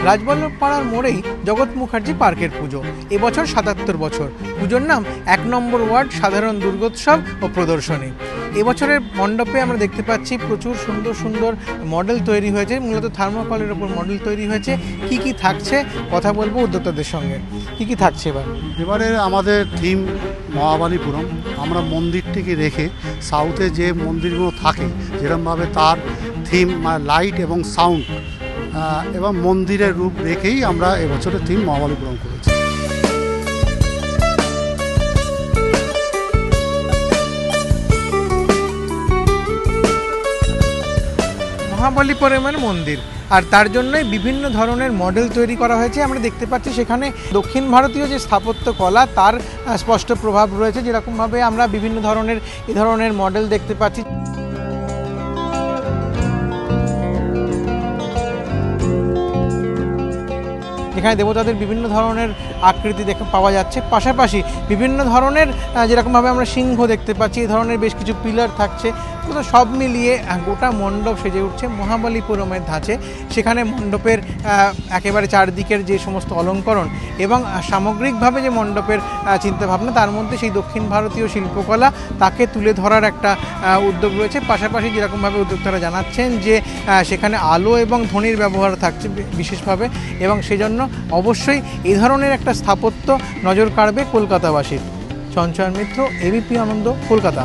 রাজবল্লভ পাড়ার মোড়েই জগৎ মুখার্জি পার্কের পুজো। এবছর ৭৭ বছর। পুজোর নাম ১ নম্বর ওয়ার্ড সাধারণ দুর্গোৎসব ও প্রদর্শনী। এবছরের মণ্ডপে আমরা দেখতে পাচ্ছি প্রচুর সুন্দর সুন্দর মডেল তৈরি হয়েছে, মূলত থার্মোকলের ওপর মডেল তৈরি হয়েছে। কি কি থাকছে কথা বলবো উদ্যোক্তাদের সঙ্গে। কি কি থাকছে এবারে আমাদের থিম মহাবালিপুরম। আমরা মন্দিরটিকে রেখে সাউথে যে মন্দিরগুলো থাকে যেরকমভাবে তার থিম লাইট এবং সাউন্ড এবং মন্দিরের রূপ রেখেই আমরা এবছরের থিম মহাবালিপুরম করেছি। মহাবালিপুরমের মন্দির, আর তার জন্যই বিভিন্ন ধরনের মডেল তৈরি করা হয়েছে। আমরা দেখতে পাচ্ছি সেখানে দক্ষিণ ভারতীয় যে স্থাপত্য কলা তার স্পষ্ট প্রভাব রয়েছে, যেরকমভাবে আমরা বিভিন্ন ধরনের এই ধরনের মডেল দেখতে পাচ্ছি। এখানে দেবতাদের বিভিন্ন ধরনের আকৃতি পাওয়া যাচ্ছে, পাশাপাশি বিভিন্ন ধরনের যেরকমভাবে আমরা সিংহ দেখতে পাচ্ছি, এই ধরনের বেশ কিছু পিলার থাকছে। সব মিলিয়ে গোটা মণ্ডপ সেজে উঠছে মহাবালিপুরমের ধাঁচে। সেখানে মণ্ডপের একেবারে চারদিকের যে সমস্ত অলঙ্করণ এবং সামগ্রিকভাবে যে মণ্ডপের চিন্তাভাবনা, তার মধ্যে সেই দক্ষিণ ভারতীয় শিল্পকলা তাকে তুলে ধরার একটা উদ্যোগ রয়েছে। পাশাপাশি যেরকমভাবে উদ্যোক্তারা জানাচ্ছেন যে সেখানে আলো এবং ধ্বনির ব্যবহার থাকছে বিশেষভাবে, এবং সেজন্য অবশ্যই এই ধরনের একটা স্থাপত্য নজর কাড়বে কলকাতাবাসীর। চঞ্চল মিত্র, এবিপি আনন্দ, কলকাতা।